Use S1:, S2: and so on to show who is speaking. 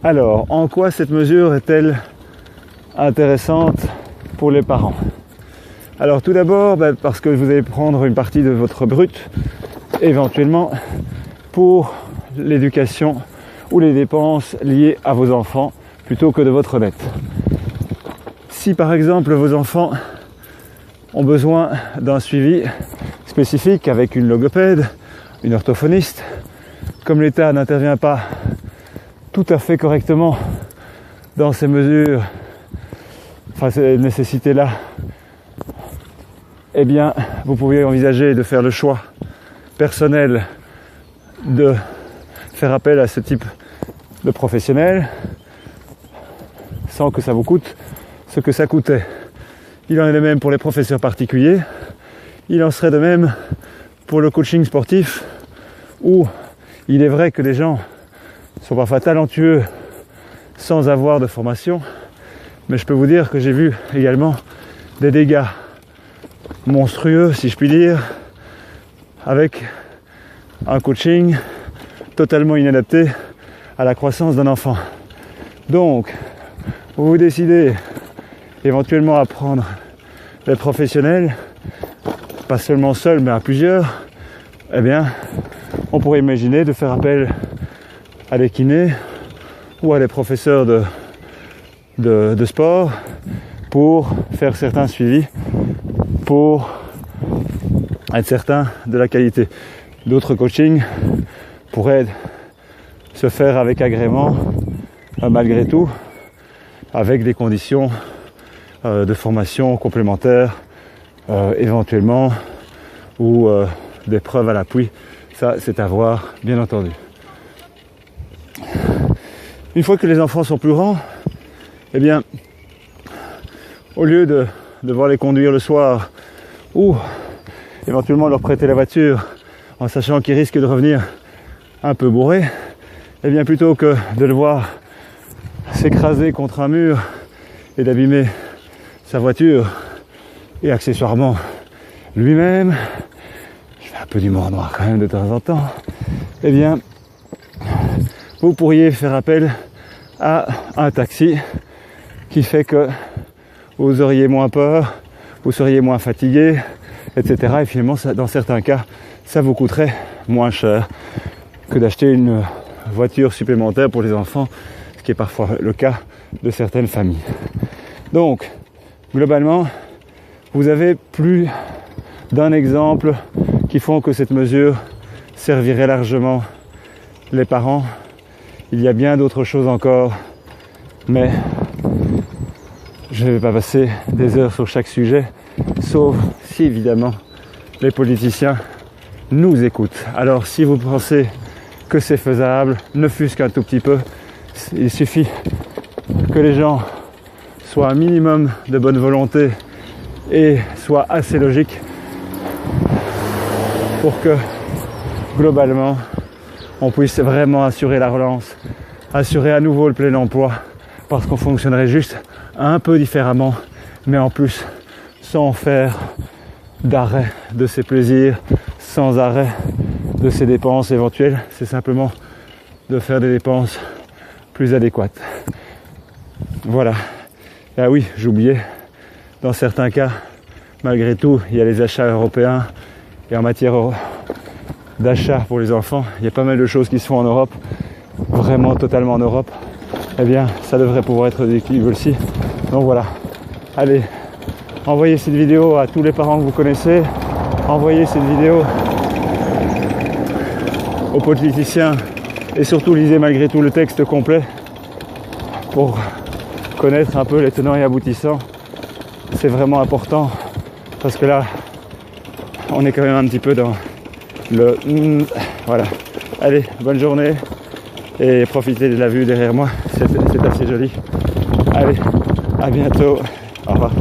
S1: Alors, en quoi cette mesure est-elle intéressante pour les parents? Alors tout d'abord, parce que vous allez prendre une partie de votre brut, éventuellement, pour l'éducation ou les dépenses liées à vos enfants, plutôt que de votre net. Si par exemple vos enfants ont besoin d'un suivi spécifique avec une logopède, une orthophoniste, comme l'État n'intervient pas tout à fait correctement dans ces mesures, ces nécessités-là, eh bien, vous pouvez envisager de faire le choix personnel de faire appel à ce type de professionnel sans que ça vous coûte ce que ça coûtait. Il en est de même pour les professeurs particuliers, il en serait de même pour le coaching sportif où il est vrai que les gens sont parfois talentueux sans avoir de formation, mais je peux vous dire que j'ai vu également des dégâts monstrueux, si je puis dire, avec un coaching totalement inadapté à la croissance d'un enfant. Donc, vous décidez éventuellement à prendre les professionnels, pas seulement seuls, mais à plusieurs, eh bien, on pourrait imaginer de faire appel à des kinés ou à des professeurs de sport pour faire certains suivis, pour être certain de la qualité. D'autres coachings pourraient se faire avec agrément, malgré tout, avec des conditions de formation complémentaires, éventuellement, ou des preuves à l'appui. Ça, c'est à voir, bien entendu. Une fois que les enfants sont plus grands, eh bien, au lieu de devoir les conduire le soir ou éventuellement leur prêter la voiture en sachant qu'ils risquent de revenir un peu bourrés, eh bien, plutôt que de le voir s'écraser contre un mur et d'abîmer sa voiture et accessoirement lui-même, je fais un peu d'humour noir quand même de temps en temps, eh bien, vous pourriez faire appel à un taxi qui fait que vous auriez moins peur, vous seriez moins fatigué, etc. Et finalement, dans certains cas, ça vous coûterait moins cher que d'acheter une voiture supplémentaire pour les enfants, ce qui est parfois le cas de certaines familles. Donc, globalement, vous avez plus d'un exemple qui font que cette mesure servirait largement les parents. Il y a bien d'autres choses encore, mais je ne vais pas passer des heures sur chaque sujet, sauf si évidemment les politiciens nous écoutent. Alors si vous pensez que c'est faisable, ne fût-ce qu'un tout petit peu, il suffit que les gens soient un minimum de bonne volonté et soient assez logiques pour que globalement on puisse vraiment assurer la relance, assurer à nouveau le plein emploi, parce qu'on fonctionnerait juste un peu différemment, mais en plus sans faire d'arrêt de ses plaisirs, sans arrêt de ses dépenses éventuelles. C'est simplement de faire des dépenses plus adéquates. Voilà. Ah oui, j'oubliais, dans certains cas, malgré tout, il y a les achats européens, et en matière d'achat pour les enfants, il y a pas mal de choses qui se font en Europe, vraiment totalement en Europe. Eh bien, ça devrait pouvoir être décliné aussi. Donc voilà. Allez, envoyez cette vidéo à tous les parents que vous connaissez. Envoyez cette vidéo aux politiciens. Et surtout, lisez malgré tout le texte complet pour connaître un peu les tenants et aboutissants. C'est vraiment important parce que là, on est quand même un petit peu dans le... Voilà. Allez, bonne journée et profitez de la vue derrière moi. C'est assez joli. Allez, à bientôt. Au revoir.